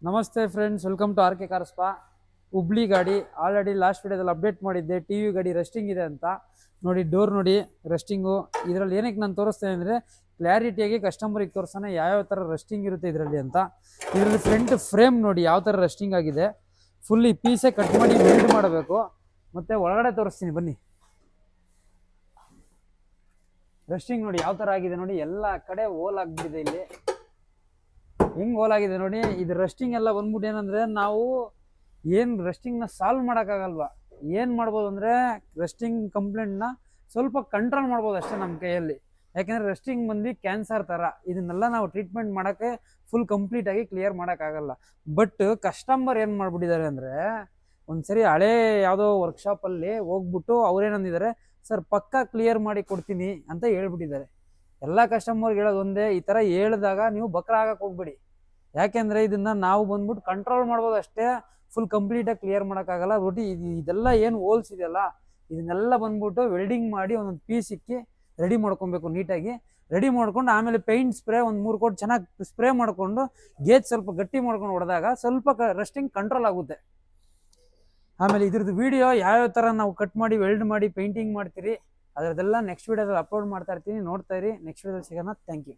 ನಮಸ್ತೆ friends, welcome to R K car spa. Hubli ಗಾಡಿ already last ವಿಡಿಯೋದಲ್ಲಿ ಅಪ್ಡೇಟ್ ಮಾಡಿದ್ದೆ. ಟಿ ವಿ ಗಾಡಿ ರಸ್ಟಿಂಗ್ ಇದೆ ಅಂತ ನೋಡಿ. ಡೋರ್ ನೋಡಿ ರಸ್ಟಿಂಗು. ಇದರಲ್ಲಿ ಏನಕ್ಕೆ ನಾನು ತೋರಿಸ್ತೇನೆ ಅಂದರೆ ಕ್ಲಾರಿಟಿಯಾಗಿ ಕಸ್ಟಮರಿಗೆ ತೋರಿಸೋಣ ಯಾವ್ಯಾವ ಥರ ರಸ್ಟಿಂಗ್ ಇರುತ್ತೆ ಇದರಲ್ಲಿ ಅಂತ. ಇದರಲ್ಲಿ ಫ್ರಂಟ್ ಫ್ರೇಮ್ ನೋಡಿ ಯಾವ ಥರ ರಸ್ಟಿಂಗ್ ಆಗಿದೆ. ಫುಲ್ ಈ ಪೀಸೇ ಕಟ್ ಮಾಡಿ ವೆಲ್ಡ್ ಮಾಡಬೇಕು. ಮತ್ತು ಒಳಗಡೆ ತೋರಿಸ್ತೀನಿ ಬನ್ನಿ. ರಸ್ಟಿಂಗ್ ನೋಡಿ ಯಾವ ಥರ ಆಗಿದೆ ನೋಡಿ. ಎಲ್ಲ ಕಡೆ ಹೋಲ್ ಆಗಿಬಿಟ್ಟಿದೆ. ಇಲ್ಲಿ ಹೆಂಗ್ ಹೋಲ್ ಆಗಿದೆ ನೋಡಿ. ಇದು ರಸ್ಟಿಂಗ್ ಎಲ್ಲ ಬಂದ್ಬಿಟ್ಟು ಏನಂದ್ರೆ ನಾವು ಏನು ರಸ್ಟಿಂಗ್ನ ಸಾಲ್ವ್ ಮಾಡೋಕ್ಕಾಗಲ್ವಾ. ಏನು ಮಾಡ್ಬೋದು ಅಂದರೆ ರಸ್ಟಿಂಗ್ ಕಂಪ್ಲೇಂಟ್ನ ಸ್ವಲ್ಪ ಕಂಟ್ರೋಲ್ ಮಾಡ್ಬೋದು ಅಷ್ಟೇ ನಮ್ಮ ಕೈಯಲ್ಲಿ. ಯಾಕೆಂದರೆ ರಸ್ಟಿಂಗ್ ಬಂದು ಕ್ಯಾನ್ಸರ್ ಥರ. ಇದನ್ನೆಲ್ಲ ನಾವು ಟ್ರೀಟ್ಮೆಂಟ್ ಮಾಡೋಕ್ಕೆ ಫುಲ್ ಕಂಪ್ಲೀಟಾಗಿ ಕ್ಲಿಯರ್ ಮಾಡೋಕ್ಕಾಗಲ್ಲ. ಬಟ್ ಕಸ್ಟಮರ್ ಏನು ಮಾಡಿಬಿಟ್ಟಿದ್ದಾರೆ ಅಂದರೆ ಒಂದ್ಸರಿ ಹಳೇ ಯಾವುದೋ ವರ್ಕ್ಶಾಪಲ್ಲಿ ಹೋಗ್ಬಿಟ್ಟು ಅವ್ರೇನಂದಿದ್ದಾರೆ, ಸರ್ ಪಕ್ಕಾ ಕ್ಲಿಯರ್ ಮಾಡಿ ಕೊಡ್ತೀನಿ ಅಂತ ಹೇಳ್ಬಿಟ್ಟಿದ್ದಾರೆ. ಎಲ್ಲ ಕಸ್ಟಮರ್ಗೆ ಹೇಳೋದು ಒಂದೇ, ಈ ಥರ ಹೇಳಿದಾಗ ನೀವು ಬಕ್ರ ಆಗಕ್ಕೆ ಹೋಗ್ಬೇಡಿ. ಯಾಕೆಂದರೆ ಇದನ್ನು ನಾವು ಬಂದ್ಬಿಟ್ಟು ಕಂಟ್ರೋಲ್ ಮಾಡ್ಬೋದು ಅಷ್ಟೇ, ಫುಲ್ ಕಂಪ್ಲೀಟಾಗಿ ಕ್ಲಿಯರ್ ಮಾಡೋಕ್ಕಾಗಲ್ಲ. ಇದೆಲ್ಲ ಏನು ಹೋಲ್ಸ್ ಇದೆಯಲ್ಲ ಇದನ್ನೆಲ್ಲ ಬಂದ್ಬಿಟ್ಟು ವೆಲ್ಡಿಂಗ್ ಮಾಡಿ ಒಂದೊಂದು ಪೀಸ್ ಇಕ್ಕಿ ರೆಡಿ ಮಾಡ್ಕೊಬೇಕು. ನೀಟಾಗಿ ರೆಡಿ ಮಾಡ್ಕೊಂಡು ಆಮೇಲೆ ಪೇಂಟ್ ಸ್ಪ್ರೇ ಒಂದು 3 ಕೋಟ್ ಚೆನ್ನಾಗಿ ಸ್ಪ್ರೇ ಮಾಡಿಕೊಂಡು ಗೇಜ್ ಸ್ವಲ್ಪ ಗಟ್ಟಿ ಮಾಡ್ಕೊಂಡು ಹೊಡೆದಾಗ ಸ್ವಲ್ಪ ರಸ್ಟಿಂಗ್ ಕಂಟ್ರೋಲ್ ಆಗುತ್ತೆ. ಆಮೇಲೆ ಇದ್ರದ್ದು ವಿಡಿಯೋ ಯಾವ್ಯಾವ ಥರ ನಾವು ಕಟ್ ಮಾಡಿ ವೆಲ್ಡ್ ಮಾಡಿ ಪೇಂಟಿಂಗ್ ಮಾಡ್ತೀರಿ ಅದರದೆಲ್ಲ ನೆಕ್ಸ್ಟ್ ವಿಡಿಯೋದಲ್ಲಿ ಅಪ್ಲೋಡ್ ಮಾಡ್ತಾ ಇರ್ತೀನಿ. ನೋಡ್ತಾ ಇರಿ. ನೆಕ್ಸ್ಟ್ ವಿಡಿಯೋದಲ್ಲಿ ಸಿಗೋಣ. Thank you.